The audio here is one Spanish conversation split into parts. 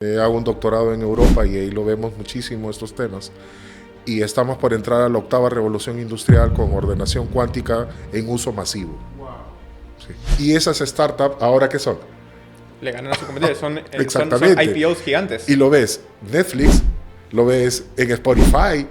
Hago un doctorado en Europa y ahí lo vemos muchísimo estos temas. Y estamos por entrar a la octava revolución industrial con ordenación cuántica en uso masivo. Wow. Sí. Y esas startups, ¿ahora qué son? Le ganan a su competencia. Son Exactamente. IPOs Y gigantes. lo ves Netflix, lo ves en Spotify.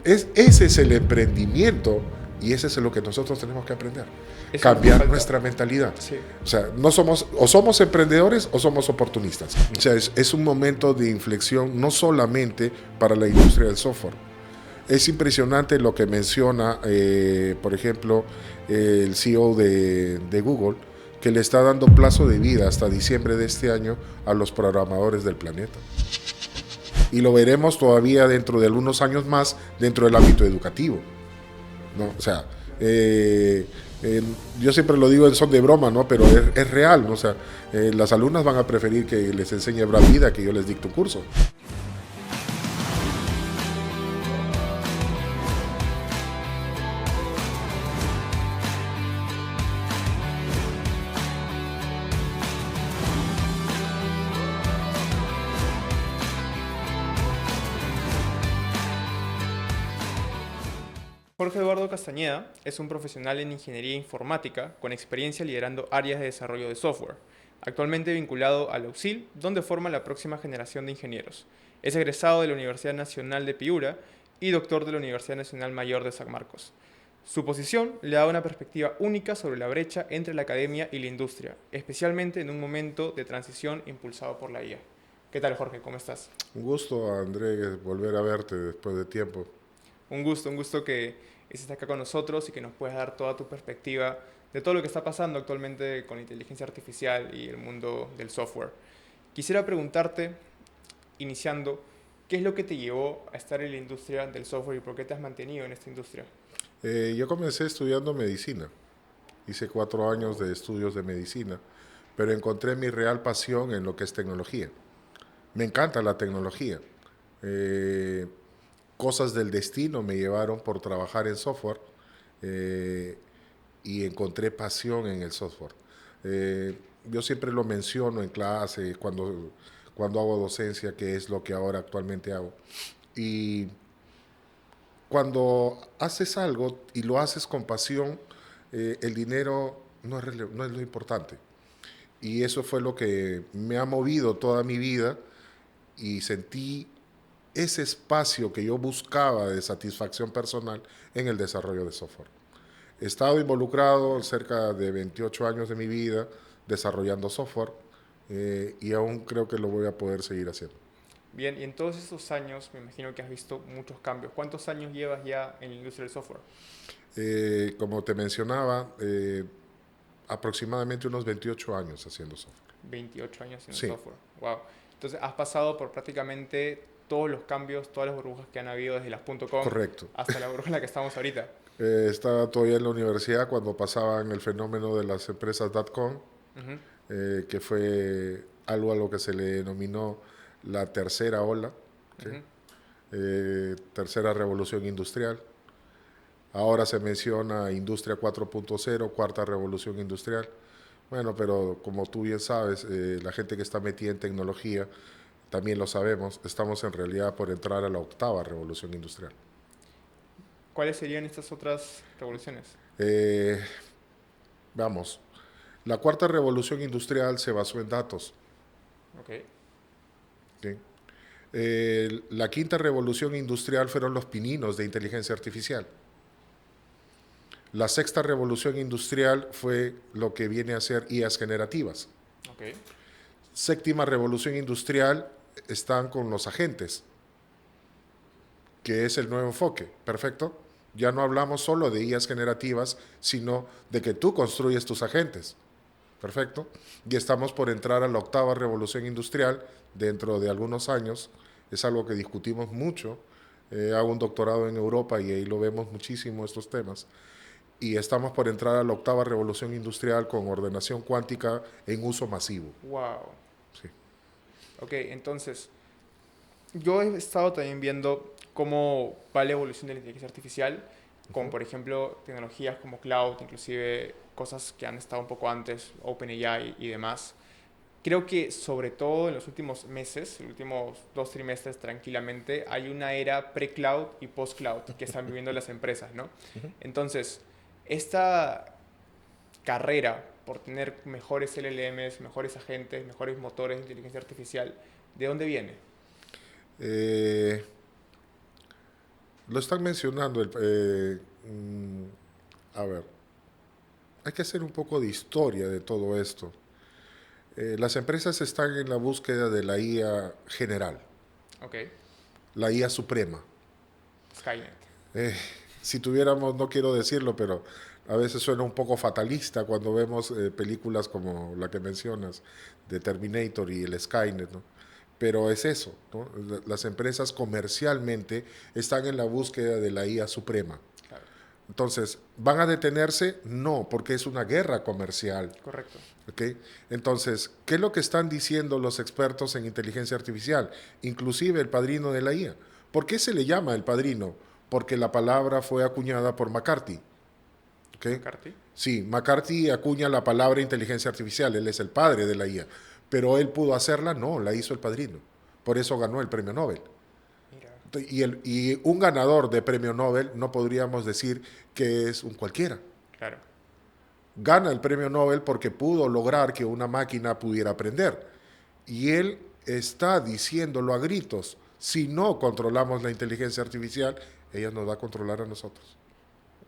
Ese es el emprendimiento y ese es lo que nosotros tenemos que aprender. Eso es lo que Cambiar falta. nuestra mentalidad. Sí. O sea, no somos, o somos emprendedores o somos oportunistas. O sea, es un momento de inflexión no solamente para la industria del software. Es impresionante lo que menciona, por ejemplo, el CEO de Google, que le está dando plazo de vida hasta diciembre de este año a los programadores del planeta. Y lo veremos todavía dentro de algunos años más dentro del ámbito educativo, ¿no? O sea, yo siempre lo digo en son de broma, ¿no? Pero es real, ¿no? O sea, las alumnas van a preferir que les enseñe Brad Vida que yo les dicto un curso. Jorge Eduardo Castañeda es un profesional en ingeniería informática con experiencia liderando áreas de desarrollo de software. Actualmente vinculado a la UCIL, donde forma la próxima generación de ingenieros. Es egresado de la Universidad Nacional de Piura y doctor de la Universidad Nacional Mayor de San Marcos. Su posición le da una perspectiva única sobre la brecha entre la academia y la industria, especialmente en un momento de transición impulsado por la IA. ¿Qué tal, Jorge? ¿Cómo estás? Un gusto, André, volver a verte después de tiempo. Un gusto que estés acá con nosotros y que nos puedas dar toda tu perspectiva de todo lo que está pasando actualmente con la inteligencia artificial y el mundo del software. Quisiera preguntarte, iniciando, ¿qué es lo que te llevó a estar en la industria del software y por qué te has mantenido en esta industria? Yo comencé estudiando medicina. Hice 4 años de estudios de medicina, pero encontré mi real pasión en lo que es tecnología. Me encanta la tecnología. Eh, Cosas del destino me llevaron por trabajar en software eh, y encontré pasión en el software. Yo siempre lo menciono en clase, cuando hago docencia, que es lo que ahora actualmente hago. Y cuando haces algo y lo haces con pasión, el dinero no es lo importante. Y eso fue lo que me ha movido toda mi vida y sentí ese espacio que yo buscaba de satisfacción personal en el desarrollo de software. He estado involucrado cerca de 28 años de mi vida desarrollando software y aún creo que lo voy a poder seguir haciendo. Bien, y en todos estos años me imagino que has visto muchos cambios. ¿Cuántos años llevas ya en la industria del software? Como te mencionaba, aproximadamente unos 28 años haciendo software. 28 años en el Sí, software. Wow. Entonces has pasado por prácticamente todos los cambios, todas las burbujas que han habido desde las .com correcto. hasta la burbuja en la que estamos ahorita. Estaba todavía en la universidad cuando pasaban el fenómeno de las empresas .com, Ujú, que fue algo a lo que se le denominó la tercera ola, ¿sí? ujú. Tercera revolución industrial. Ahora se menciona Industria 4.0, cuarta revolución industrial. Bueno, pero como tú bien sabes, la gente que está metida en tecnología, también lo sabemos, estamos en realidad por entrar a la octava revolución industrial. ¿Cuáles serían estas otras revoluciones? Eh, Vamos, la cuarta revolución industrial se basó en datos. Ok. ¿Sí? La quinta revolución industrial fueron los pininos de inteligencia artificial. La sexta revolución industrial fue lo que viene a ser IAs generativas. Ok. Séptima revolución industrial están con los agentes, que es el nuevo enfoque, perfecto. Ya no hablamos solo de IAs generativas, sino de que tú construyes tus agentes, perfecto. Y estamos por entrar a la octava revolución industrial dentro de algunos años. Es algo que discutimos mucho. Hago un doctorado en Europa y ahí lo vemos muchísimo estos temas. Y estamos por entrar a la octava revolución industrial con ordenación cuántica en uso masivo. Wow. Sí. Ok, entonces, yo he estado también viendo cómo va la evolución de la inteligencia artificial, con por ejemplo tecnologías como cloud, inclusive cosas que han estado un poco antes, OpenAI y demás. Creo que sobre todo en los últimos meses, los últimos 2 trimestres tranquilamente, hay una era pre-cloud y post-cloud que están viviendo las empresas, ¿no? Entonces, esta carrera por tener mejores LLMs, mejores agentes, mejores motores de inteligencia artificial, ¿de dónde viene? Eh, lo están mencionando. A ver, hay que hacer un poco de historia de todo esto. Las empresas están en la búsqueda de la IA general, Ok, la IA suprema. Skynet. Eh, si tuviéramos, no quiero decirlo, pero a veces suena un poco fatalista cuando vemos películas como la que mencionas, de Terminator y el Skynet, ¿no? Pero es eso, ¿no? Las empresas comercialmente están en la búsqueda de la IA suprema. Claro, Entonces, ¿van a detenerse? No, porque es una guerra comercial. correcto. ¿Ok? Entonces, ¿qué es lo que están diciendo los expertos en inteligencia artificial? Inclusive el padrino de la IA. ¿Por qué se le llama el padrino? Porque la palabra fue acuñada por McCarthy. ¿Ok? McCarthy. Sí, McCarthy acuña la palabra inteligencia artificial, él es el padre de la IA. Pero él pudo hacerla, no, la hizo el padrino. Por eso ganó el premio Nobel. Mira, Y un ganador de premio Nobel no podríamos decir que es un cualquiera. claro, Gana el premio Nobel porque pudo lograr que una máquina pudiera aprender. Y él está diciéndolo a gritos, si no controlamos la inteligencia artificial, ella nos va a controlar a nosotros.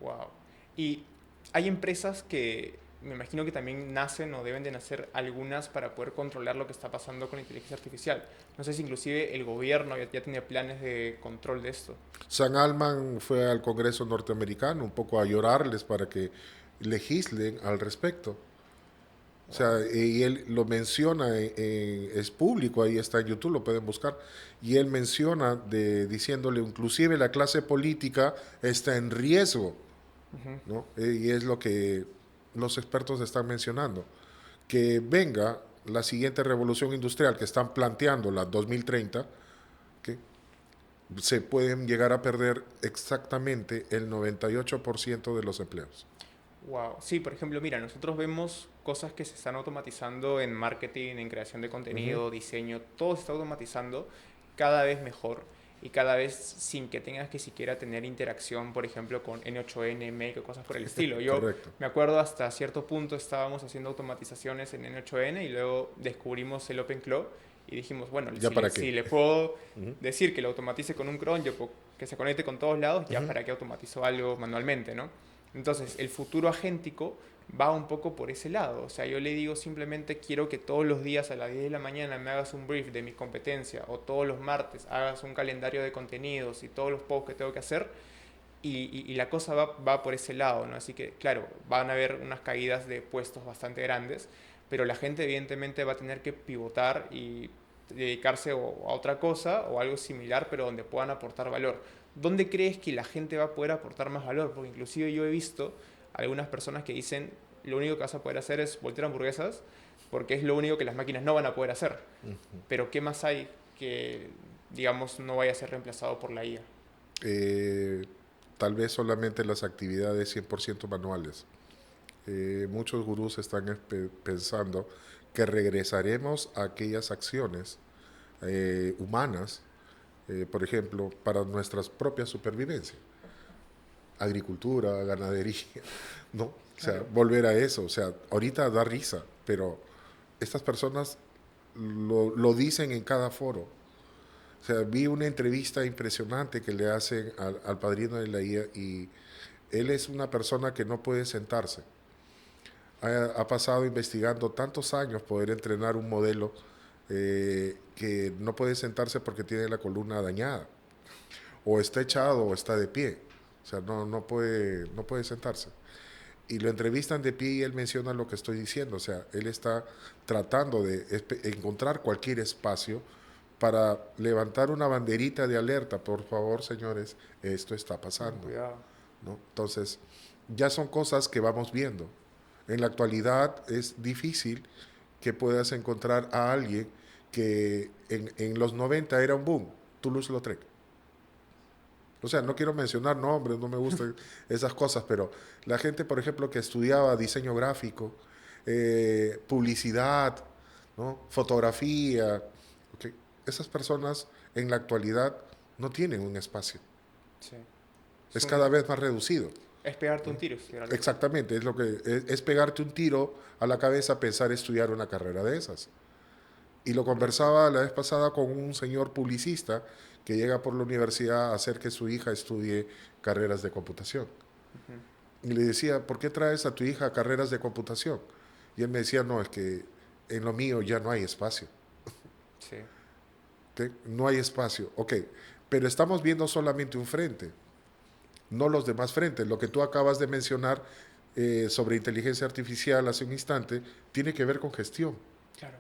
wow. Y hay empresas que me imagino que también nacen o deben de nacer algunas para poder controlar lo que está pasando con la inteligencia artificial. No sé si inclusive el gobierno ya tiene planes de control de esto. Sam Altman fue al Congreso norteamericano un poco a llorarles para que legislen al respecto. O Wow. sea, y él lo menciona, es público, ahí está en YouTube, lo pueden buscar, y él menciona diciéndole, inclusive la clase política está en riesgo, Ujú. ¿no? Y es lo que los expertos están mencionando, que venga la siguiente revolución industrial que están planteando, la 2030, que se pueden llegar a perder exactamente el 98% de los empleos. Wow. Sí, por ejemplo, mira, nosotros vemos cosas que se están automatizando en marketing, en creación de Ujú. contenido, diseño, todo se está automatizando cada vez mejor y cada vez sin que tengas que siquiera tener interacción, por ejemplo, con N8N, Make o cosas por el estilo. Yo Correcto. me acuerdo hasta cierto punto estábamos haciendo automatizaciones en N8N y luego descubrimos el OpenClaw y dijimos, bueno, ¿Ya para qué? si le puedo Ujú. decir que lo automatice con un cron, que se conecte con todos lados, ya Ujú. para qué automatizo algo manualmente, ¿no? Entonces, el futuro agéntico va un poco por ese lado. O sea, yo le digo simplemente quiero que todos los días a las 10 de la mañana me hagas un brief de mi competencia o todos los martes hagas un calendario de contenidos y todos los posts que tengo que hacer y la cosa va por ese lado, ¿no? Así que, claro, van a haber unas caídas de puestos bastante grandes, pero la gente evidentemente va a tener que pivotar y dedicarse a otra cosa o algo similar, pero donde puedan aportar valor. ¿Dónde crees que la gente va a poder aportar más valor? Porque inclusive yo he visto algunas personas que dicen lo único que vas a poder hacer es voltear hamburguesas porque es lo único que las máquinas no van a poder hacer. Pero ¿qué más hay que, digamos, no vaya a ser reemplazado por la IA? Eh, Tal vez solamente las actividades 100% manuales. Muchos gurús están pensando que regresaremos a aquellas acciones humanas, por ejemplo, para nuestra propia supervivencia. Agricultura, ganadería, ¿no? O sea, Claro. volver a eso. O sea, ahorita da risa, pero estas personas lo dicen en cada foro. O sea, vi una entrevista impresionante que le hacen al padrino de la IA y él es una persona que no puede sentarse. Ha pasado investigando tantos años poder entrenar un modelo que no puede sentarse porque tiene la columna dañada. O está echado o está de pie. O sea, no puede sentarse. Y lo entrevistan de pie y él menciona lo que estoy diciendo. O sea, él está tratando de encontrar cualquier espacio para levantar una banderita de alerta. Por favor, señores, esto está Tengan pasando, cuidado. ¿no? Entonces, ya son cosas que vamos viendo. En la actualidad es difícil que puedas encontrar a alguien que en los 90 era un boom, Toulouse-Lautrec. O sea, no quiero mencionar nombres, no me gustan esas cosas, pero la gente, por ejemplo, que estudiaba diseño gráfico, publicidad, ¿no? Fotografía. ¿Ok? Esas personas en la actualidad no tienen un espacio. Sí. Es cada vez más reducido. Es pegarte un tiro, si era algo así. Exactamente, es pegarte un tiro a la cabeza pensar estudiar una carrera de esas. Y lo Correcto. conversaba la vez pasada con un señor publicista que llega por la universidad a hacer que su hija estudie carreras de computación. Ujú. Y le decía, ¿por qué traes a tu hija a carreras de computación? Y él me decía, no, es que en lo mío ya no hay espacio. Sí, ¿Ok? No hay espacio. Ok, pero estamos viendo solamente un frente, no los demás frentes. Lo que tú acabas de mencionar sobre inteligencia artificial hace un instante tiene que ver con gestión, claro.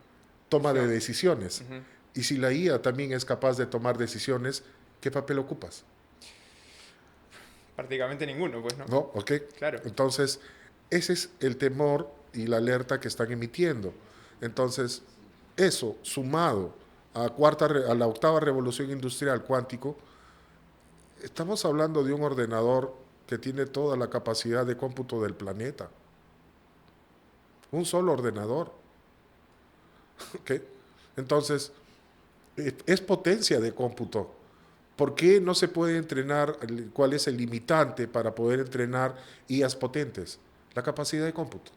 toma de Gestión. decisiones. Ujú. Y si la IA también es capaz de tomar decisiones, ¿qué papel ocupas? Prácticamente ninguno, pues, ¿no? ¿No? ¿Ok? Claro. Entonces, ese es el temor y la alerta que están emitiendo. Entonces, eso sumado a la octava revolución industrial cuántico, estamos hablando de un ordenador que tiene toda la capacidad de cómputo del planeta. Un solo ordenador. ¿Ok? Entonces, es potencia de cómputo. ¿Por qué no se puede entrenar? ¿Cuál es el limitante para poder entrenar IAs potentes? La capacidad de cómputo.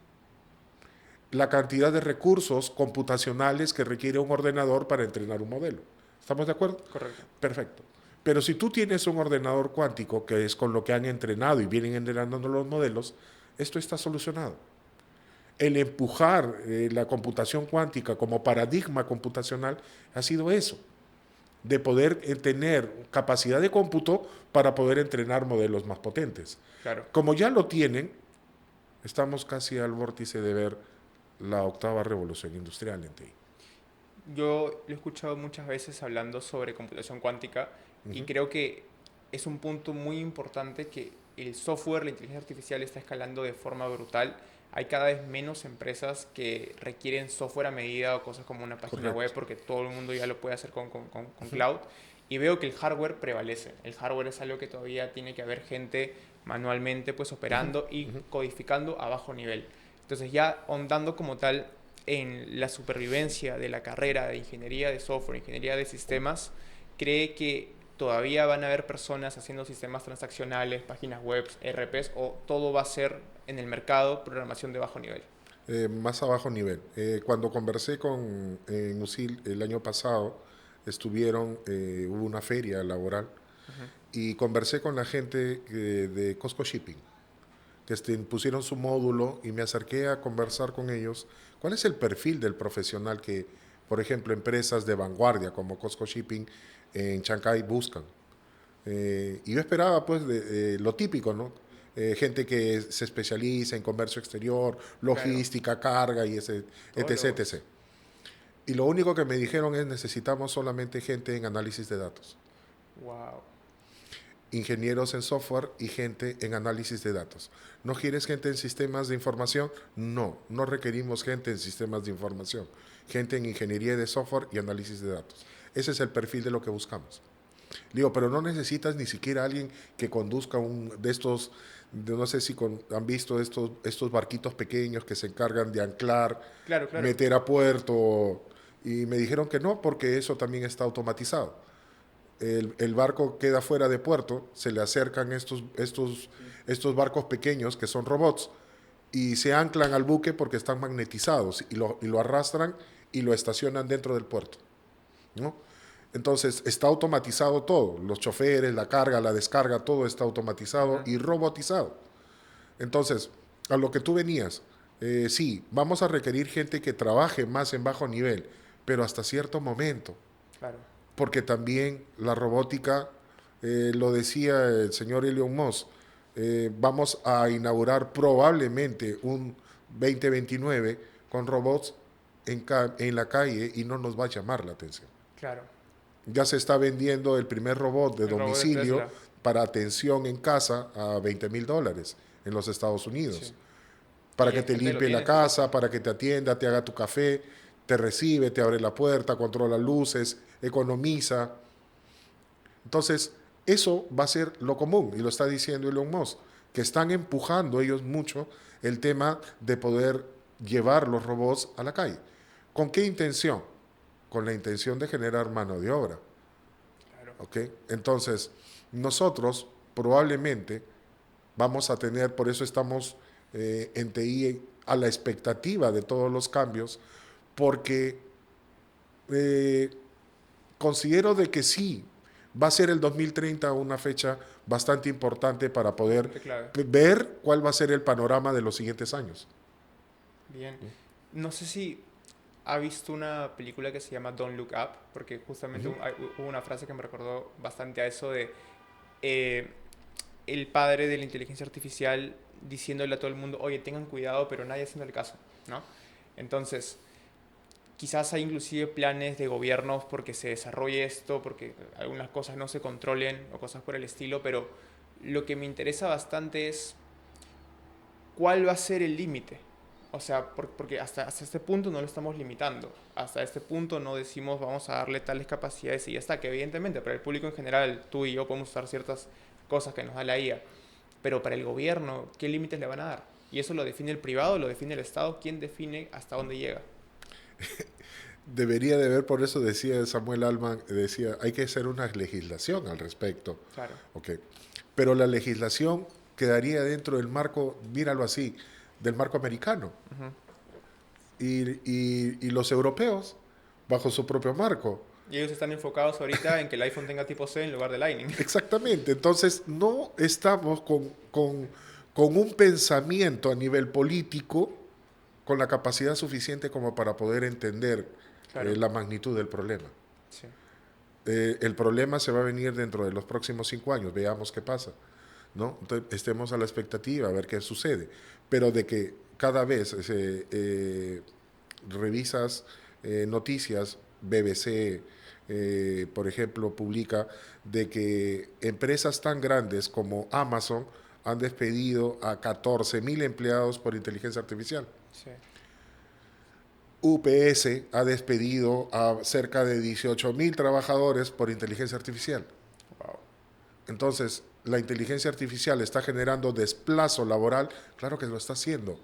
La cantidad de recursos computacionales que requiere un ordenador para entrenar un modelo. ¿Estamos de acuerdo? Correcto. Perfecto. Pero si tú tienes un ordenador cuántico, que es con lo que han entrenado y vienen entrenando los modelos, esto está solucionado. El empujar la computación cuántica como paradigma computacional ha sido eso, de poder tener capacidad de cómputo para poder entrenar modelos más potentes. Claro. Como ya lo tienen, estamos casi al vórtice de ver la octava revolución industrial en TI. Yo lo he escuchado muchas veces hablando sobre computación cuántica y Ujú. creo que es un punto muy importante que el software, la inteligencia artificial está escalando de forma brutal. Hay cada vez menos empresas que requieren software a medida o cosas como una página web Correcto. porque todo el mundo ya lo puede hacer con cloud. Y veo que el hardware prevalece. El hardware es algo que todavía tiene que haber gente manualmente pues operando y codificando a bajo nivel. Entonces ya ahondando como tal en la supervivencia de la carrera de ingeniería de software, ingeniería de sistemas, cree que todavía van a haber personas haciendo sistemas transaccionales, páginas web, ERPs, o todo va a ser en el mercado programación de bajo nivel. Más a bajo nivel. Cuando conversé con USIL el año pasado, hubo una feria laboral Ujú. y conversé con la gente de Costco Shipping, que pusieron su módulo y me acerqué a conversar con ellos. ¿Cuál es el perfil del profesional que, por ejemplo, empresas de vanguardia como Costco Shipping en Chancay buscan? Y yo esperaba, pues, lo típico, ¿no? Gente que se especializa en comercio exterior, Claro, logística, carga y todos etc, los... etc. Y lo único que me dijeron es necesitamos solamente gente en análisis de datos, Wow, ingenieros en software y gente en análisis de datos. ¿No quieres gente en sistemas de información? No, no requerimos gente en sistemas de información, gente en ingeniería de software y análisis de datos. Ese es el perfil de lo que buscamos. Digo, pero no necesitas ni siquiera alguien que conduzca un de estos, no sé si han visto estos barquitos pequeños que se encargan de anclar, claro, claro. meter a puerto. Y me dijeron que no, porque eso también está automatizado. El barco queda fuera de puerto, se le acercan estos barcos pequeños que son robots y se anclan al buque porque están magnetizados y lo arrastran y lo estacionan dentro del puerto, ¿no? Entonces está automatizado todo, los choferes, la carga, la descarga, todo está automatizado Ujú. y robotizado. Entonces, a lo que tú venías, sí, vamos a requerir gente que trabaje más en bajo nivel, pero hasta cierto momento, Claro, porque también la robótica, lo decía el señor Elon Musk, vamos a inaugurar probablemente un 2029 con robots en la calle y no nos va a llamar la atención. claro. Ya se está vendiendo el primer robot de El robot de domicilio Tesla. para atención en casa a $20,000 en los Estados Sí. Unidos. Para Y que hay te gente que lo limpie tiene la en su casa, casa. para que te atienda, te haga tu café, te recibe, te abre la puerta, controla luces, economiza. Entonces, eso va a ser lo común, y lo está diciendo Elon Musk, que están empujando ellos mucho el tema de poder llevar los robots a la calle. ¿Con qué intención? Con la intención de generar mano de obra. Claro. ¿Ok? Entonces, nosotros probablemente vamos a tener, por eso estamos en TI a la expectativa de todos los cambios, porque eh, considero de que sí, va a ser el 2030 una fecha bastante importante para poder Bastante clave. ver cuál va a ser el panorama de los siguientes años. Bien. No sé si ha visto una película que se llama Don't Look Up, porque justamente Ujú. hubo una frase que me recordó bastante a eso de eh, el padre de la inteligencia artificial diciéndole a todo el mundo, oye, tengan cuidado, pero nadie haciendo el caso, ¿no? Entonces, quizás hay inclusive planes de gobiernos porque se desarrolle esto, porque algunas cosas no se controlen o cosas por el estilo, pero lo que me interesa bastante es cuál va a ser el límite. O sea, porque hasta este punto no lo estamos limitando. Hasta este punto no decimos vamos a darle tales capacidades y ya está. Que evidentemente para el público en general, tú y yo podemos usar ciertas cosas que nos da la IA. Pero para el gobierno, ¿qué límites le van a dar? Y eso lo define el privado, lo define el Estado. ¿Quién define hasta dónde llega? Debería de haber, por eso decía Samuel Alman, decía, hay que hacer una legislación al respecto. Claro. ¿Ok? Pero la legislación quedaría dentro del marco, míralo así, del marco americano. Ujú. Y los europeos, bajo su propio marco. Y ellos están enfocados ahorita en que el iPhone tenga tipo C en lugar de Lightning. Exactamente. Entonces, no estamos con un pensamiento a nivel político con la capacidad suficiente como para poder entender Claro. la magnitud del problema. Sí. El problema se va a venir dentro de los próximos 5 años, veamos qué pasa, ¿no? Entonces, estemos a la expectativa, a ver qué sucede. Pero de que cada vez revisas noticias, BBC, por ejemplo, publica de que empresas tan grandes como Amazon han despedido a 14.000 empleados por inteligencia artificial. Sí. UPS ha despedido a cerca de 18.000 trabajadores por inteligencia artificial. Wow. Entonces, la inteligencia artificial está generando desplazo laboral, claro que lo está haciendo,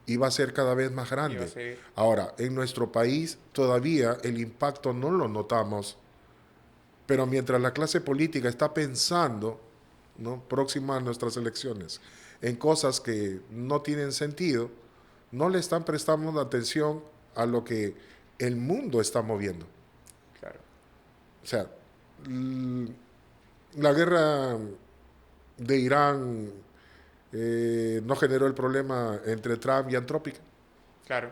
y va a ser cada vez más Y va a grande. seguir. Ahora, en nuestro país todavía el impacto no lo notamos, pero mientras la clase política está pensando, ¿no?, próxima a nuestras elecciones, en cosas que no tienen sentido, no le están prestando atención a lo que el mundo está moviendo. Claro. O sea, la guerra de Irán no generó el problema entre Trump y Anthropic. Claro.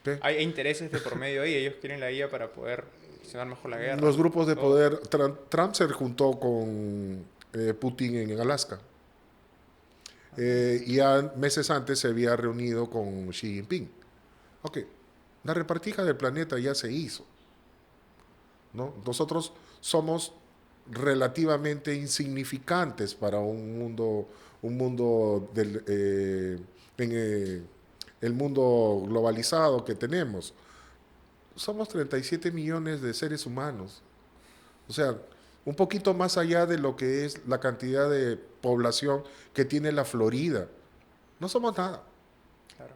¿Ok? Hay intereses de por medio ahí. Ellos quieren la IA para poder gestionar mejor la guerra. Los grupos de Todo. poder, Trump se juntó con Putin en Alaska. Y ya meses antes se había reunido con Xi Jinping. Ok, la repartija del planeta ya se hizo, ¿no? Nosotros somos relativamente insignificantes para un mundo el mundo globalizado que tenemos. Somos 37 millones de seres humanos. O sea, un poquito más allá de lo que es la cantidad de población que tiene la Florida. No somos nada. Claro.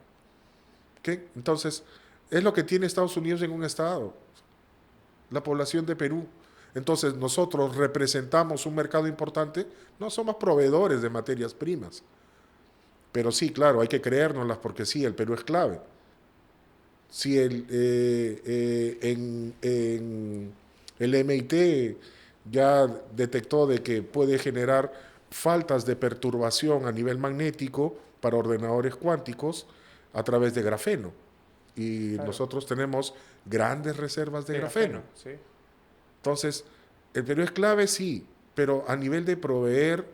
¿Ok? Entonces, es lo que tiene Estados Unidos en un estado. La población de Perú. Entonces, nosotros representamos un mercado importante, no somos proveedores de materias primas. Pero sí, claro, hay que creérnoslas porque sí, el Perú es clave. Si en el MIT ya detectó de que puede generar faltas de perturbación a nivel magnético para ordenadores cuánticos a través de grafeno. Y Claro. nosotros tenemos grandes reservas de De grafeno. grafeno, sí. Entonces, el Perú es clave, sí, pero a nivel de proveer,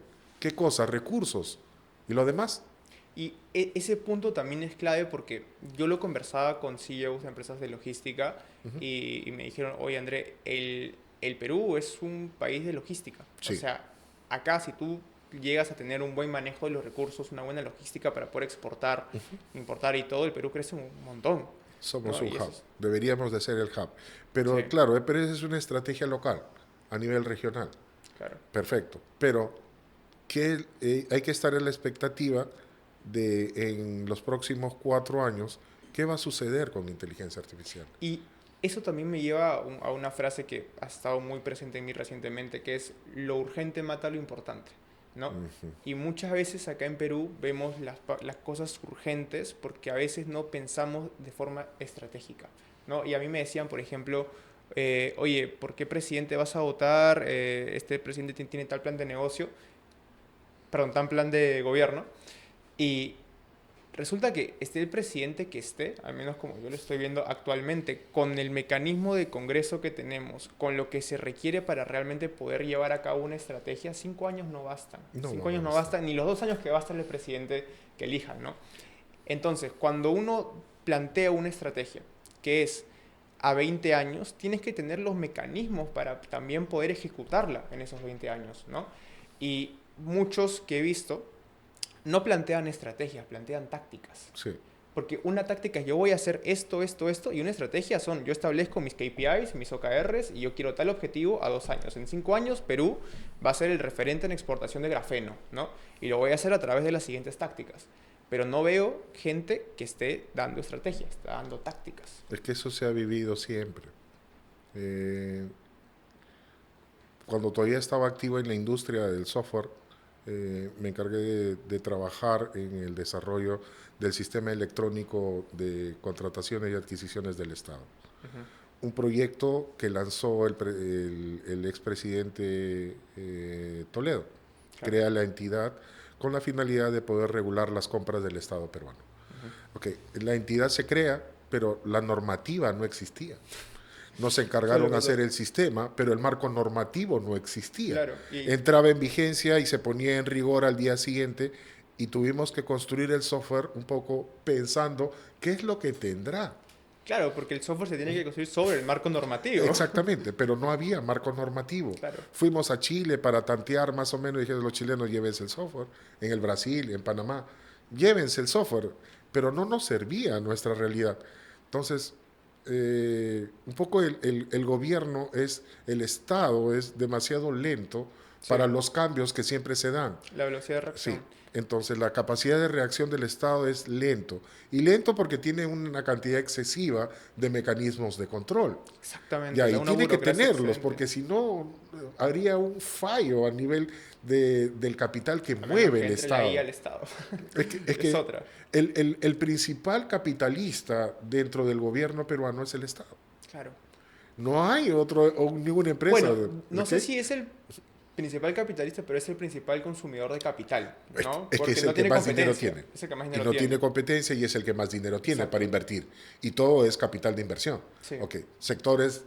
¿qué cosa? Recursos. ¿Y lo demás? Y ese punto también es clave porque yo lo conversaba con CEOs de empresas de logística y me dijeron, oye André, el Perú es un país de logística. O Sí, sea, acá si tú llegas a tener un buen manejo de los recursos, una buena logística para poder exportar, importar y todo, el Perú crece un montón. somos ¿No? un Y eso hub. Deberíamos de ser el hub. Pero sí, claro, pero esa es una estrategia local, a nivel regional. claro. Perfecto. Pero hay que estar en la expectativa de en los próximos 4 años ¿Qué va a suceder con inteligencia artificial? Y eso también me lleva a una frase que ha estado muy presente en mí recientemente, que es: lo urgente mata lo importante, ¿no? Ujú. Y muchas veces acá en Perú vemos las cosas urgentes porque a veces no pensamos de forma estratégica, ¿no? Y a mí me decían, por ejemplo, oye, ¿por qué presidente vas a votar? Este presidente tiene tal plan de negocio, perdón, tal plan de gobierno. Y resulta que esté el presidente que esté, al menos como yo lo estoy viendo actualmente, con el mecanismo de Congreso que tenemos, con lo que se requiere para realmente poder llevar a cabo una estrategia, 5 años no bastan. No Cinco van a años no bastar. bastan, ni los 2 años que basta el presidente que elijan, ¿no? Entonces, cuando uno plantea una estrategia que es a 20 años, tienes que tener los mecanismos para también poder ejecutarla en esos 20 años, ¿no? Y muchos que he visto no plantean estrategias, plantean tácticas. Sí. Porque una táctica es: yo voy a hacer esto, esto, esto, y una estrategia son: yo establezco mis KPIs, mis OKRs, y yo quiero tal objetivo a 2 años. En 5 años, Perú va a ser el referente en exportación de grafeno, ¿no? Y lo voy a hacer a través de las siguientes tácticas. Pero no veo gente que esté dando estrategias, está dando tácticas. Es que eso se ha vivido siempre. Eh, Cuando todavía estaba activo en la industria del software, me encargué de trabajar en el desarrollo del sistema electrónico de contrataciones y adquisiciones del Estado. Ujú. Un proyecto que lanzó el expresidente Toledo. Claro. Crea la entidad con la finalidad de poder regular las compras del Estado peruano. Ujú. Okay. La entidad se crea, pero la normativa no existía. Nos Eso es lo encargaron que hacer el sistema, pero el marco normativo no existía. claro. Y Entraba en vigencia y se ponía en rigor al día siguiente y tuvimos que construir el software un poco pensando qué es lo que tendrá. claro, porque el software se tiene que construir sobre el marco normativo. Exactamente, pero no había marco normativo. Claro. Fuimos a Chile para tantear más o menos y dijeron los chilenos: llévense el software. En el Brasil, en Panamá, llévense el software, pero no nos servía a nuestra realidad. Entonces, un poco el gobierno el Estado es demasiado lento Sí, para los cambios que siempre se dan. la velocidad de Sí, reacción. entonces la capacidad de reacción del Estado es lento. Y lento porque tiene una cantidad excesiva de mecanismos de control. Exactamente, Ya, y una tiene que burocracia tenerlos, excedente. porque si no, habría un fallo a nivel del capital que A menos mueve que el entre la IA Estado. al Estado. Es Es que otra. el principal capitalista dentro del gobierno peruano es el Estado. Claro. No hay ninguna empresa. Bueno, no ¿Ok? sé si es el principal capitalista, pero es el principal consumidor de capital, ¿no? Es que Porque es no el que tiene más dinero competencia. tiene. Es el que más Y dinero no tiene. tiene competencia y es el que más dinero tiene para Exacto. invertir. Y todo es capital de inversión. Sí, Ok, sectores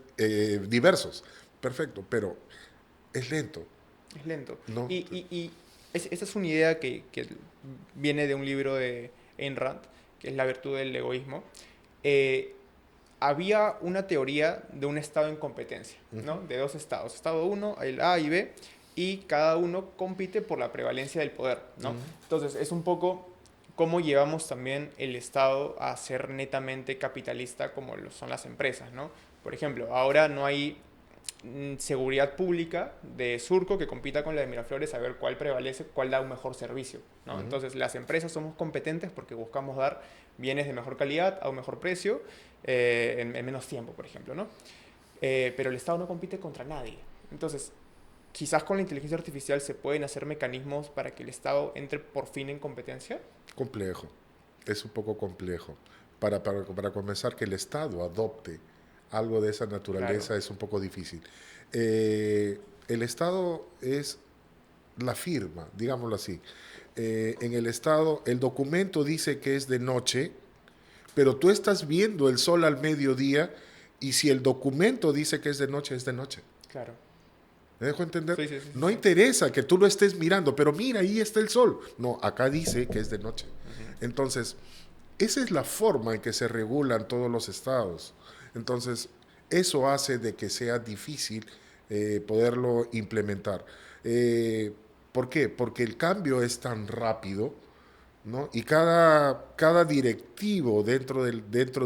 diversos. Perfecto, pero es lento, es lento. ¿no? Esta es una idea que viene de un libro de Ayn Rand, que es La virtud del egoísmo. Eh, Había una teoría de un estado en competencia, ¿no? Ujú. De dos estados. Estado uno, el A y B, y cada uno compite por la prevalencia del poder, ¿no? Ujú. Entonces, es un poco cómo llevamos también el Estado a ser netamente capitalista como lo son las empresas, ¿no? Por ejemplo, ahora no hay seguridad pública de Surco que compita con la de Miraflores a ver cuál prevalece, cuál da un mejor servicio, ¿no? Ujú. Entonces, las empresas somos competentes porque buscamos dar bienes de mejor calidad a un mejor precio en menos tiempo, por ejemplo, ¿no? Pero el Estado no compite contra nadie. Entonces, quizás con la inteligencia artificial se pueden hacer mecanismos para que el Estado entre por fin en competencia. Complejo, es un poco complejo. Para comenzar, que el Estado adopte algo de esa Claro, naturaleza es un poco difícil. El Estado es la firma, digámoslo así. En el Estado, el documento dice que es de noche, pero tú estás viendo el sol al mediodía y si el documento dice que es de noche. claro. ¿Me dejo entender? Sí, sí, sí, sí, No sí. interesa que tú lo estés mirando, pero mira, ahí está el sol. No, acá dice que es de noche. Ujú. Entonces, esa es la forma en que se regulan todos los estados. Entonces, eso hace de que sea difícil poderlo implementar. Eh, ¿Por qué? Porque el cambio es tan rápido, ¿no? Y cada directivo dentro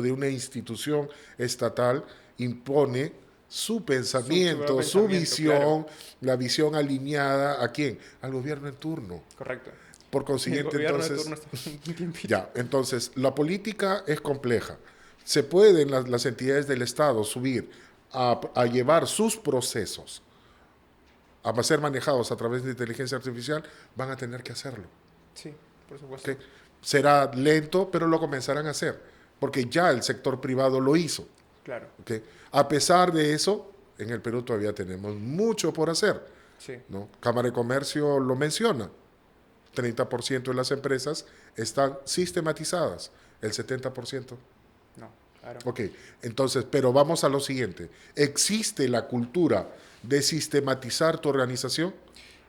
de una institución estatal impone su Su propio pensamiento, su pensamiento, claro. visión, la visión alineada ¿a quién? Al gobierno en turno. Correcto. Por El consiguiente, gobierno de entonces, turno está un tiempito. ya, entonces, la política es compleja. Se pueden las entidades del Estado subir a llevar sus procesos a ser manejados a través de inteligencia artificial, van a tener que hacerlo. Sí, por ¿Ok? supuesto. Será lento, pero lo comenzarán a hacer, porque ya el sector privado lo hizo. Claro, ¿Ok? A pesar de eso, en el Perú todavía tenemos mucho por hacer, sí. ¿no? Cámara de Comercio lo menciona. 30% de las empresas están sistematizadas, el 70%. No, claro. Ok, entonces, pero vamos a lo siguiente. ¿Existe la cultura de sistematizar tu organización?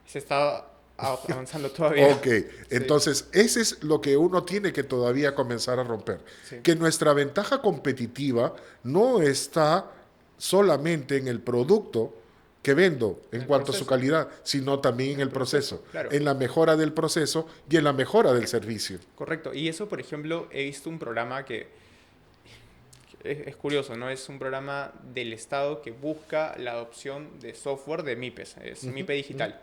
Se está avanzando todavía. Ok, Sí, entonces ese es lo que uno tiene que todavía comenzar a romper. sí. Que nuestra ventaja competitiva no está solamente en el producto que vendo En en el cuanto a su proceso. calidad, sino también En en el el proceso, claro. en la mejora del proceso y en la mejora del servicio. Correcto. Y eso, por ejemplo, he visto un programa que es curioso, ¿no? Es un programa del Estado que busca la adopción de software de MIPES, es Ujú, MIPE ujú. Digital.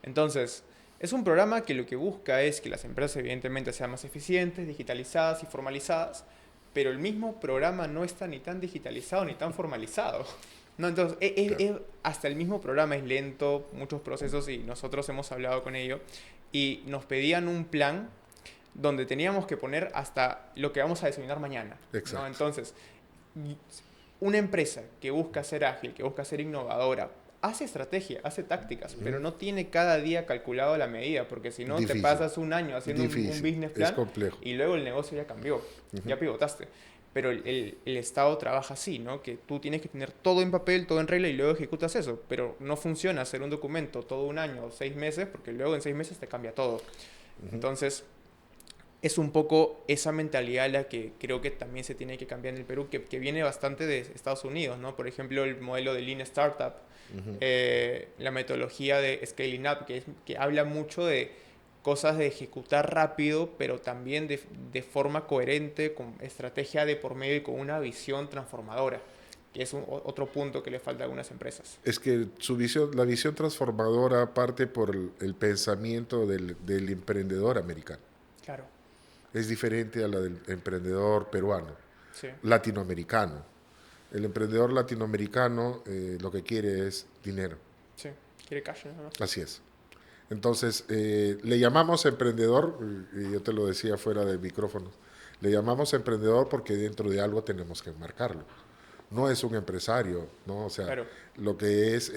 Entonces, es un programa que lo que busca es que las empresas evidentemente sean más eficientes, digitalizadas y formalizadas, pero el mismo programa no está ni tan digitalizado ni tan formalizado. No, entonces, Claro. hasta el mismo programa es lento, muchos procesos y nosotros hemos hablado con ello y nos pedían un plan donde teníamos que poner hasta lo que vamos a desayunar mañana, ¿no? Exacto. Entonces, una empresa que busca ser ágil, que busca ser innovadora, hace estrategia, hace tácticas, pero Ujú. no tiene cada día calculado la medida, porque si no te Difícil, pasas un año haciendo un difícil, business es plan complejo. y luego el negocio ya cambió, Ujú. ya pivotaste. Pero el Estado trabaja así, ¿no? Que tú tienes que tener todo en papel, todo en regla y luego ejecutas eso. Pero no funciona hacer un documento todo un año o 6 meses, porque luego en 6 meses te cambia todo. Entonces, es un poco esa mentalidad la que creo que también se tiene que cambiar en el Perú, que viene bastante de Estados Unidos, ¿no? Por ejemplo, el modelo de Lean Startup, la metodología de Scaling Up, que habla mucho de cosas de ejecutar rápido, pero también de forma coherente, con estrategia de por medio y con una visión transformadora, que es otro punto que le falta a algunas empresas. Es que su visión, la visión transformadora parte por el pensamiento del emprendedor americano. Claro, Es diferente a la del emprendedor peruano, sí, latinoamericano. El emprendedor latinoamericano lo que quiere es dinero. sí. Quiere cash, ¿no? Así es. Entonces, le llamamos emprendedor, y yo te lo decía fuera del micrófono, le llamamos emprendedor porque dentro de algo tenemos que enmarcarlo. No es un empresario, ¿no? O sea, Claro, lo que es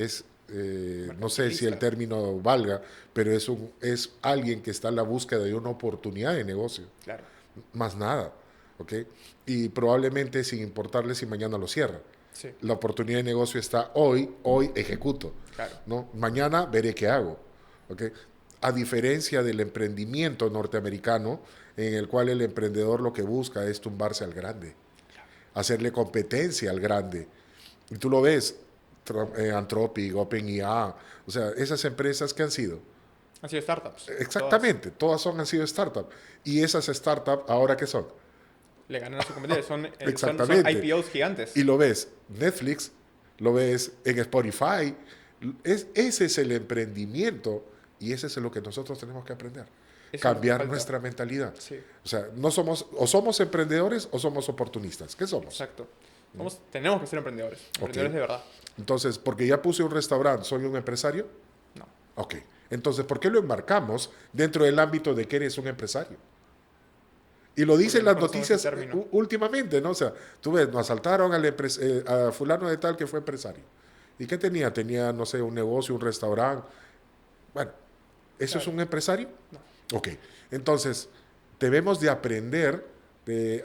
no sé si el mercantilista, término valga, pero es alguien que está en la búsqueda de una oportunidad de negocio, claro, más nada, ¿ok? Y probablemente sin importarle si mañana lo cierra. sí, La oportunidad de negocio está hoy ejecuto, claro, ¿no? Mañana veré qué hago, ¿ok? A diferencia del emprendimiento norteamericano, en el cual el emprendedor lo que busca es tumbarse al grande, hacerle competencia al grande. Y tú lo ves, Anthropic, OpenIA, o sea, esas empresas que han sido. han sido startups, todas. Exactamente, todas han sido startups. Y esas startups, ¿ahora qué son? Le ganan a su competencia. Son Exactamente. IPOs Y gigantes. lo ves Netflix, lo ves en Spotify. Ese es el emprendimiento y ese es lo que nosotros tenemos que aprender. Eso es lo que Cambiar falta. nuestra mentalidad. Sí, O sea, no somos, o somos emprendedores o somos oportunistas. ¿Qué somos? exacto. Tenemos que ser emprendedores. Ok. Emprendedores de verdad. Entonces, porque ya puse un restaurante, ¿soy un empresario? No. Ok. Entonces, ¿por qué lo enmarcamos dentro del ámbito de que eres un empresario? Y lo Porque dicen no las conocemos ese noticias término. últimamente, ¿no? O sea, tú ves, nos asaltaron a fulano de tal que fue empresario. ¿Y qué tenía? Tenía, no sé, un negocio, un restaurante. Bueno, ¿eso es Claro. un empresario? No. Ok. Entonces, debemos de aprender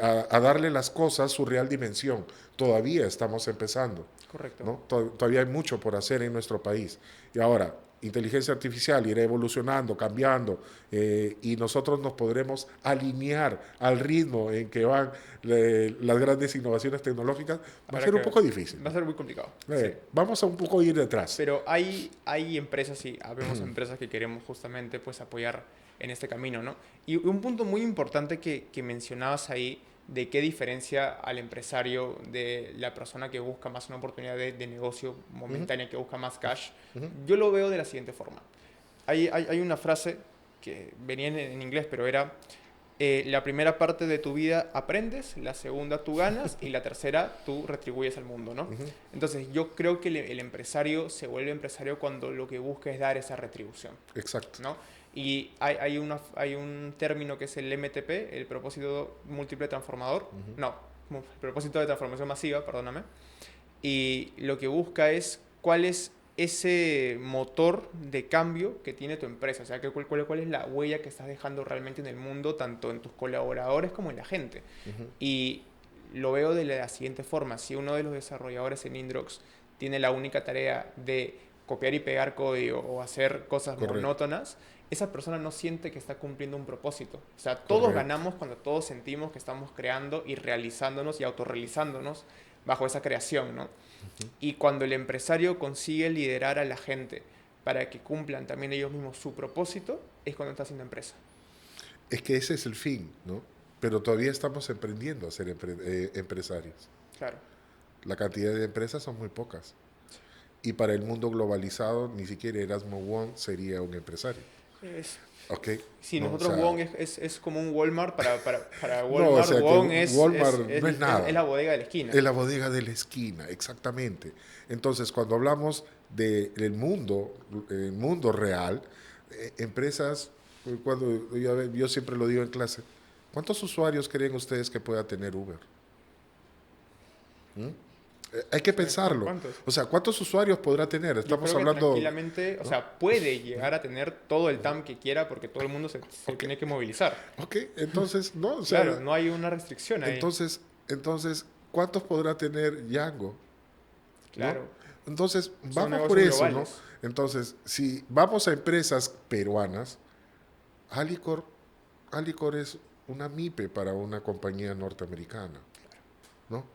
a darle las cosas su real dimensión. Todavía estamos empezando, Correcto. ¿no? Todavía hay mucho por hacer en nuestro país. Y ahora, inteligencia artificial irá evolucionando, cambiando, y nosotros nos podremos alinear al ritmo en que van las grandes innovaciones tecnológicas. Va a Habrá ser un que... poco difícil, Va a ¿no? ser muy complicado. Sí. Vamos a un poco ir detrás. Pero hay empresas y habemos empresas que queremos justamente pues apoyar en este camino, ¿no? Y un punto muy importante que mencionabas ahí de qué diferencia al empresario de la persona que busca más una oportunidad de negocio Ujú, momentánea, que busca más cash, ujú. yo lo veo de la siguiente forma. Hay una frase que venía en inglés, pero era la primera parte de tu vida aprendes, la segunda tú ganas y la tercera tú retribuyes al mundo, ¿no? Ujú. Entonces yo creo que el empresario se vuelve empresario cuando lo que busca es dar esa retribución, Exacto. ¿no? Y hay un término que es el MTP, el propósito múltiple transformador, Ujú. no, el propósito de transformación masiva, perdóname, y lo que busca es cuál es ese motor de cambio que tiene tu empresa, o sea, cuál es la huella que estás dejando realmente en el mundo, tanto en tus colaboradores como en la gente. Ujú. Y lo veo de la siguiente forma, si uno de los desarrolladores en Indrox tiene la única tarea de copiar y pegar código o hacer cosas Correcto, monótonas, esa persona no siente que está cumpliendo un propósito. O sea, todos correcto. ganamos cuando todos sentimos que estamos creando y realizándonos y autorrealizándonos bajo esa creación, ¿no? Ujú. Y cuando el empresario consigue liderar a la gente para que cumplan también ellos mismos su propósito, es cuando está haciendo empresa. Es que ese es el fin, ¿no? Pero todavía estamos emprendiendo a ser empresarios. Claro. La cantidad de empresas son muy pocas. Y para el mundo globalizado, ni siquiera Erasmo Wong sería un empresario. Es, ¿Ok? si ¿No? O nosotros sea, Wong es como un Walmart, para no, o Walmart, sea que Wong Walmart no es es nada. la bodega de la esquina. Es la bodega de la esquina, exactamente. Entonces, cuando hablamos del el mundo real, empresas, cuando yo siempre lo digo en clase, ¿cuántos usuarios creen ustedes que pueda tener Uber? ¿Mm? Hay que Sí, pensarlo. ¿cuántos? O sea, ¿cuántos usuarios podrá tener? Yo Estamos creo que hablando, tranquilamente, o ¿no? sea, puede llegar a tener todo el TAM que quiera porque todo el mundo se Ok, tiene que movilizar. ok, entonces, ¿no? O sea, Claro, no hay una restricción ahí. entonces, entonces, ¿cuántos podrá tener Django? ¿No? Claro, Entonces, son vamos por negocios eso, ¿no? globales. Entonces, si vamos a empresas peruanas, Alicor, Alicor es una MIPE para una compañía norteamericana, ¿no?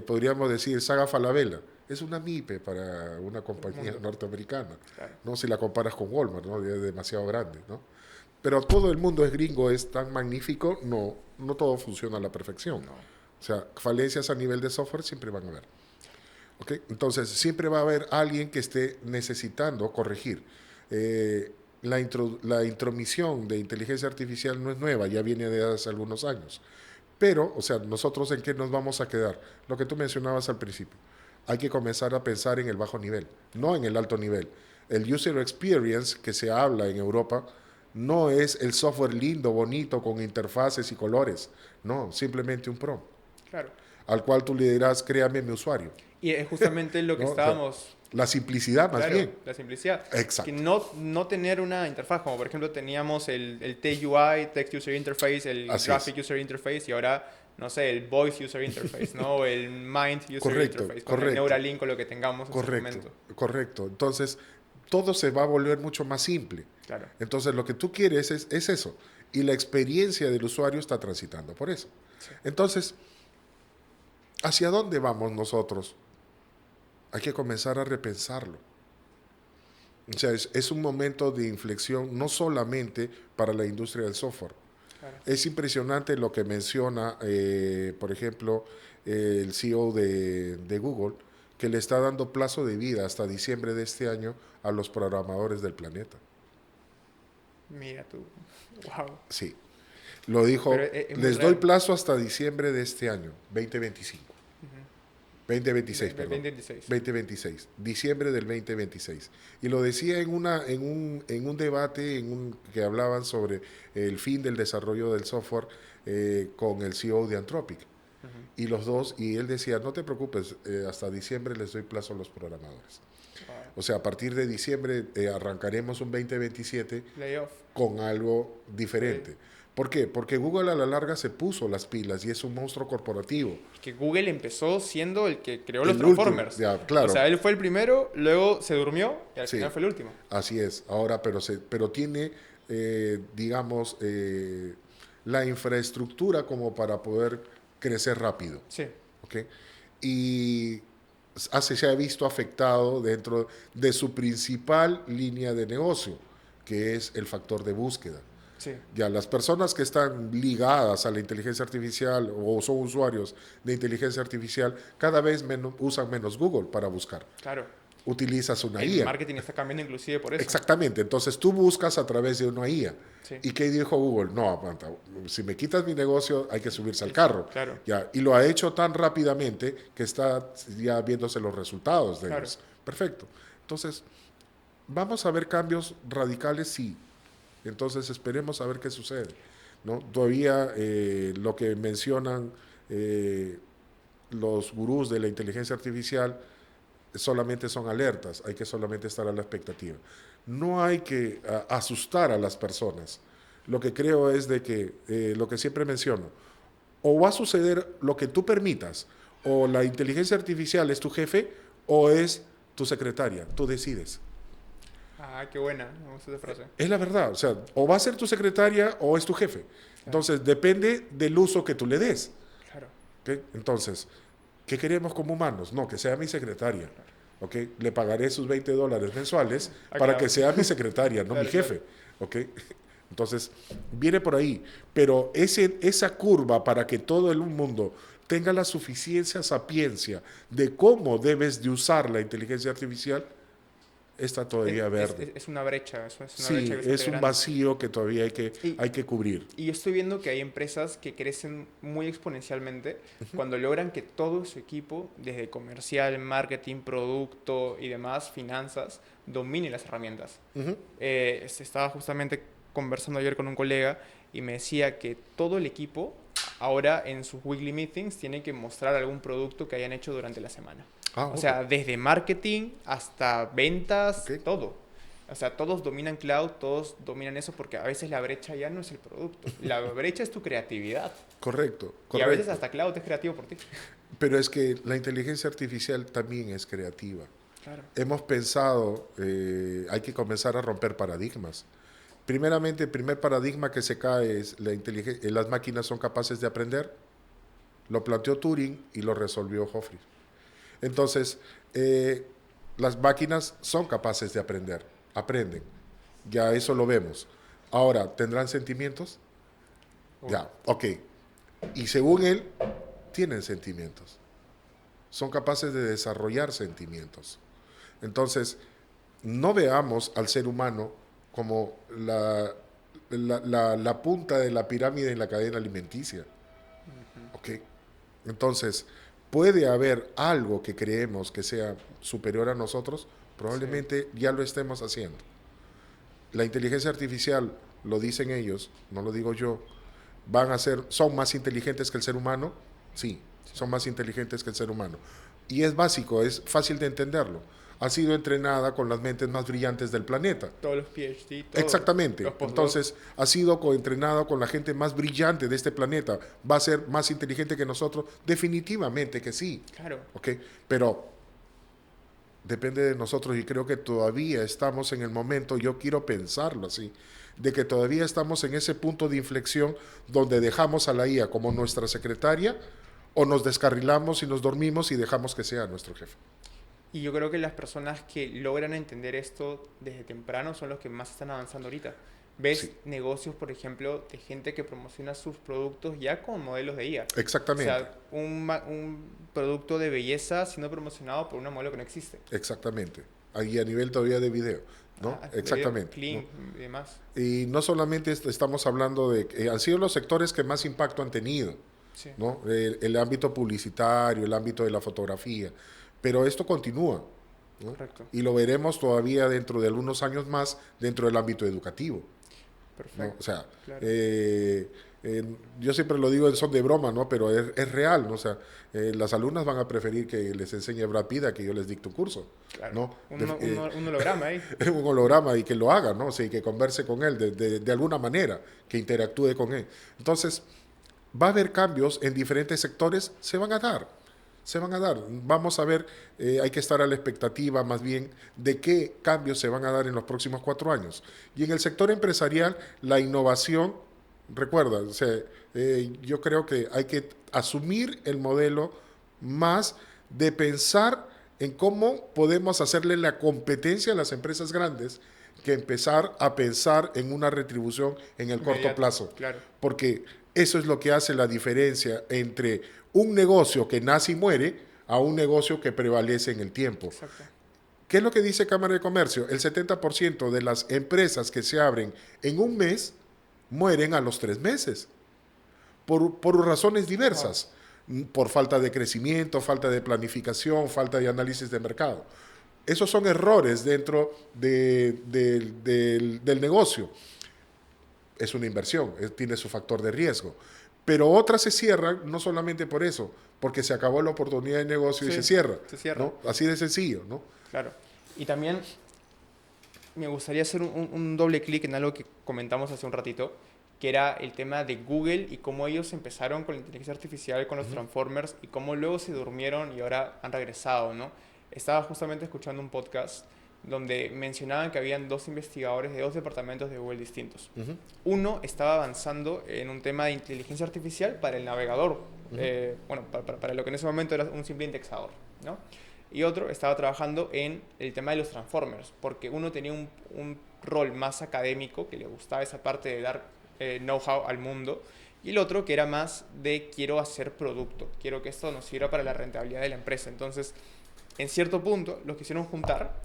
Podríamos decir Saga Falabella, es una MIPE para una Para el compañía mundo. norteamericana, Claro. ¿no? Si la comparas con Walmart, ¿no? Es demasiado grande, ¿no? Pero todo el mundo es gringo, es tan magnífico, no, no todo funciona a la perfección. No. O sea, falencias a nivel de software siempre van a haber. ¿Ok? Entonces, siempre va a haber alguien que esté necesitando corregir. La intromisión de inteligencia artificial no es nueva, ya viene de hace algunos años. Pero, o sea, nosotros en qué nos vamos a quedar? Lo que tú mencionabas al principio. Hay que comenzar a pensar en el bajo nivel, no en el alto nivel. El user experience que se habla en Europa no es el software lindo, bonito, con interfaces y colores. No, simplemente un prompt Claro. al cual tú le dirás, créame mi usuario. Y es justamente lo que ¿No? O sea, estábamos, la simplicidad más claro, bien. la simplicidad. Que Exacto. no tener una interfaz, como por ejemplo teníamos el TUI, Text User Interface, el Así es. Graphic User Interface, y ahora, no sé, el Voice User Interface, ¿no? O el Mind User Correcto, Interface, con el correcto, Neuralink o lo que tengamos en su correcto, momento. correcto. Entonces, todo se va a volver mucho más simple. Claro. Entonces, lo que tú quieres es eso. Y la experiencia del usuario está transitando por eso. Sí. Entonces, ¿hacia dónde vamos nosotros? Hay que comenzar a repensarlo. O sea, es un momento de inflexión no solamente para la industria del software. Claro. Es impresionante lo que menciona, por ejemplo, el CEO de Google, que le está dando plazo de vida hasta diciembre de este año a los programadores del planeta. Mira tú. Wow. Sí, lo Pero dijo, es muy les doy real. plazo hasta diciembre de este año, 2025. Ujú. 2026, De perdón. 2026. 2026, diciembre del 2026. Y lo decía en un debate que hablaban sobre el fin del desarrollo del software con el CEO de Anthropic. Ujú. Y los dos, y él decía, no te preocupes, hasta diciembre les doy plazo a los programadores. Wow. O sea, a partir de diciembre arrancaremos un 2027 Layoff. con algo Sí. diferente. ¿Por qué? Porque Google a la larga se puso las pilas y es un monstruo corporativo. Que Google empezó siendo el que creó los El último, Transformers. ya, O claro, sea, él fue el primero, luego se durmió y al sí, final fue el último. así es. Ahora, pero tiene, digamos, la infraestructura como para poder crecer rápido. Sí, ¿Ok? Y se ha visto afectado dentro de su principal línea de negocio, que es el factor de búsqueda. sí, Ya las personas que están ligadas a la inteligencia artificial o son usuarios de inteligencia artificial cada vez usan menos Google para buscar. claro. utilizas una El IA. marketing está cambiando inclusive por eso. Exactamente, entonces tú buscas a través de una IA. Sí. ¿Y qué dijo Google? No, aguanta, si me quitas mi negocio hay que subirse al carro. Claro. Ya, y lo ha hecho tan rápidamente que está ya viéndose los resultados de Claro. ellos. Perfecto. Entonces, ¿vamos a ver cambios radicales? Sí. Entonces, esperemos a ver qué sucede, ¿no? Todavía lo que mencionan los gurús de la inteligencia artificial solamente son alertas, hay que solamente estar a la expectativa. No hay que asustar a las personas. Lo que creo es de que, lo que siempre menciono, o va a suceder lo que tú permitas, o la inteligencia artificial es tu jefe, o es tu secretaria, tú decides. Ah, qué buena, me gusta esa frase. Es la verdad, o sea, o va a ser tu secretaria o es tu jefe. Entonces, depende del uso que tú le des. Claro. ¿Okay? Entonces, ¿qué queremos como humanos? No, que sea mi secretaria. ¿Okay? Le pagaré sus $20 mensuales para claro. que sea mi secretaria, no Claro, mi jefe. ¿Okay? Entonces, viene por ahí. Pero esa curva para que todo el mundo tenga la suficiencia sapiencia de cómo debes de usar la inteligencia artificial, está todavía verde. Es una brecha, es una Sí, brecha bastante es un grande. vacío que todavía hay que cubrir. Y yo estoy viendo que hay empresas que crecen muy exponencialmente cuando logran que todo su equipo, desde comercial, marketing, producto y demás, finanzas, domine las herramientas. Ujú. Estaba justamente conversando ayer con un colega y me decía que todo el equipo ahora en sus weekly meetings tiene que mostrar algún producto que hayan hecho durante la semana. O sea, desde marketing hasta ventas, todo. O sea, todos dominan cloud, todos dominan eso porque a veces la brecha ya no es el producto. La brecha es tu creatividad. Correcto. Y a veces hasta cloud es creativo por ti. Pero es que la inteligencia artificial también es creativa. Claro. Hemos pensado, hay que comenzar a romper paradigmas. Primeramente, el primer paradigma que se cae es las máquinas son capaces de aprender. Lo planteó Turing y lo resolvió Joffrey. Entonces, las máquinas son capaces de aprender, aprenden. Ya eso lo vemos. Ahora, ¿tendrán sentimientos? Ya, ok. Y según él, tienen sentimientos. Son capaces de desarrollar sentimientos. Entonces, no veamos al ser humano como la punta de la pirámide en la cadena alimenticia. ¿Ok? Entonces, puede haber algo que creemos que sea superior a nosotros, probablemente ya lo estemos haciendo. La inteligencia artificial, lo dicen ellos, no lo digo yo, son más inteligentes que el ser humano, sí, son más inteligentes que el ser humano. Y es básico, es fácil de entenderlo. Ha sido entrenada con las mentes más brillantes del planeta. Todos los PhD, todo. Exactamente. Entonces, ha sido entrenado con la gente más brillante de este planeta. ¿Va a ser más inteligente que nosotros? Definitivamente que sí. Claro. ¿Okay? Pero depende de nosotros y creo que todavía estamos en el momento, yo quiero pensarlo así, de que todavía estamos en ese punto de inflexión donde dejamos a la IA como nuestra secretaria o nos descarrilamos y nos dormimos y dejamos que sea nuestro jefe. Y yo creo que las personas que logran entender esto desde temprano son los que más están avanzando ahorita. Ves negocios, por ejemplo, de gente que promociona sus productos ya con modelos de IA. Exactamente. O sea, un producto de belleza siendo promocionado por una modelo que no existe. Exactamente. Ahí a nivel todavía de video, ¿no? Exactamente. Clean, ¿no? y demás. Y no solamente estamos hablando de... han sido los sectores que más impacto han tenido, Sí. ¿no? El ámbito publicitario, el ámbito de la fotografía. Pero esto continúa, ¿no? Correcto. Y lo veremos todavía dentro de algunos años más dentro del ámbito educativo. Perfecto. ¿No? O sea, claro. yo siempre lo digo en son de broma, ¿no? Pero es real, ¿no? O sea, las alumnas van a preferir que les enseñe Brad Pitt a que yo les dicte un curso, Claro. ¿no? Un holograma ahí. Un holograma y que lo haga, ¿no? O sea, y que converse con él de alguna manera, que interactúe con él. Entonces, va a haber cambios en diferentes sectores, se van a dar. Se van a dar. Vamos a ver, hay que estar a la expectativa más bien de qué cambios se van a dar en los próximos 4 años. Y en el sector empresarial, la innovación, recuerda, o sea, yo creo que hay que asumir el modelo más de pensar en cómo podemos hacerle la competencia a las empresas grandes que empezar a pensar en una retribución en el corto plazo. Claro. Porque eso es lo que hace la diferencia entre un negocio que nace y muere a un negocio que prevalece en el tiempo. Exacto. ¿Qué es lo que dice Cámara de Comercio? El 70% de las empresas que se abren en un mes mueren a los 3 meses, por razones diversas, por falta de crecimiento, falta de planificación, falta de análisis de mercado. Esos son errores dentro del negocio. Es una inversión, tiene su factor de riesgo. Pero otras se cierran no solamente por eso, porque se acabó la oportunidad de negocio y se cierra. Se cierra. ¿No? Así de sencillo, ¿no? Claro. Y también me gustaría hacer un doble clic en algo que comentamos hace un ratito, que era el tema de Google y cómo ellos empezaron con la inteligencia artificial, con los Transformers, y cómo luego se durmieron y ahora han regresado, ¿no? Estaba justamente escuchando un podcast donde mencionaban que habían 2 investigadores de 2 departamentos de Google distintos. Uno estaba avanzando en un tema de inteligencia artificial para el navegador, bueno, para lo que en ese momento era un simple indexador, ¿no? Y otro estaba trabajando en el tema de los Transformers, porque uno tenía un rol más académico, que le gustaba esa parte de dar know-how al mundo, y el otro que era más de quiero hacer producto, quiero que esto nos sirva para la rentabilidad de la empresa. Entonces, en cierto punto, los quisieron juntar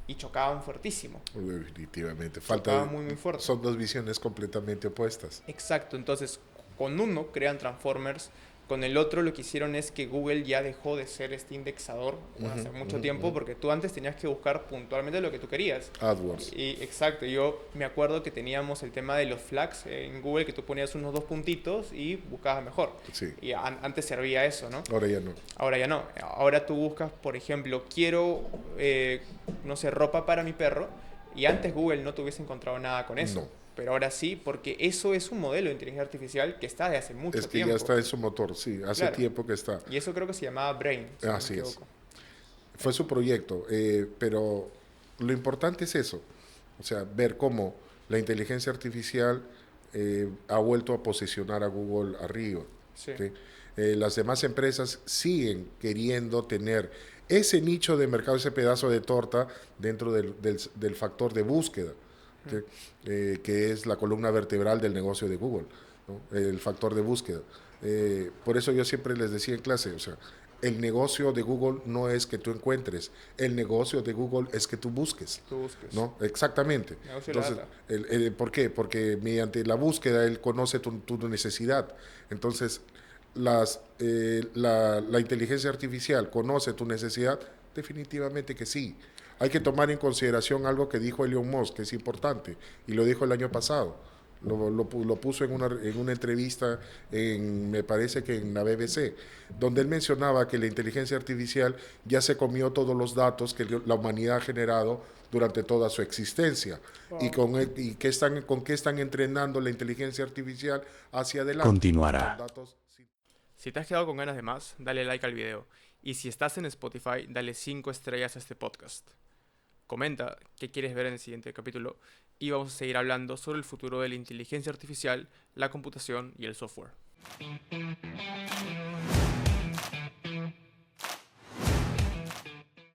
y chocaban fuertísimo. Definitivamente. Chocaban muy fuerte. Son 2 visiones completamente opuestas. Exacto. Entonces, con uno crean Transformers, con el otro lo que hicieron es que Google ya dejó de ser este indexador hace mucho tiempo, porque tú antes tenías que buscar puntualmente lo que tú querías. AdWords. Exacto. Yo me acuerdo que teníamos el tema de los flags en Google, que tú ponías unos 2 puntitos y buscabas mejor. Sí. Y antes servía eso, ¿no? Ahora ya no. Ahora ya no. Ahora tú buscas, por ejemplo, quiero, no sé, ropa para mi perro, y antes Google no te hubiese encontrado nada con eso. No. Pero ahora sí, porque eso es un modelo de inteligencia artificial que está desde hace mucho tiempo. Es que ya está en su motor, sí, hace Claro. tiempo que está. Y eso creo que se llamaba Brain, si Así no me es. equivoco. Fue su proyecto, pero lo importante es eso, o sea, ver cómo la inteligencia artificial ha vuelto a posicionar a Google arriba. Sí. ¿Sí? Las demás empresas siguen queriendo tener ese nicho de mercado, ese pedazo de torta dentro del factor de búsqueda, ¿sí? Que es la columna vertebral del negocio de Google, ¿no? El factor de búsqueda. Por eso yo siempre les decía en clase, o sea, el negocio de Google no es que tú encuentres, el negocio de Google es que tú busques. Tú busques. ¿No? Exactamente. Negocio de la Entonces, data. ¿por qué? Porque mediante la búsqueda él conoce tu necesidad. Entonces, la inteligencia artificial conoce tu necesidad, definitivamente que sí. Hay que tomar en consideración algo que dijo Elon Musk, que es importante, y lo dijo el año pasado. Lo puso en una entrevista, me parece que en la BBC, donde él mencionaba que la inteligencia artificial ya se comió todos los datos que la humanidad ha generado durante toda su existencia. Wow. Y con qué están entrenando la inteligencia artificial hacia adelante. Continuará. Con datos. Si te has quedado con ganas de más, dale like al video. Y si estás en Spotify, dale 5 estrellas a este podcast. Comenta qué quieres ver en el siguiente capítulo y vamos a seguir hablando sobre el futuro de la inteligencia artificial, la computación y el software.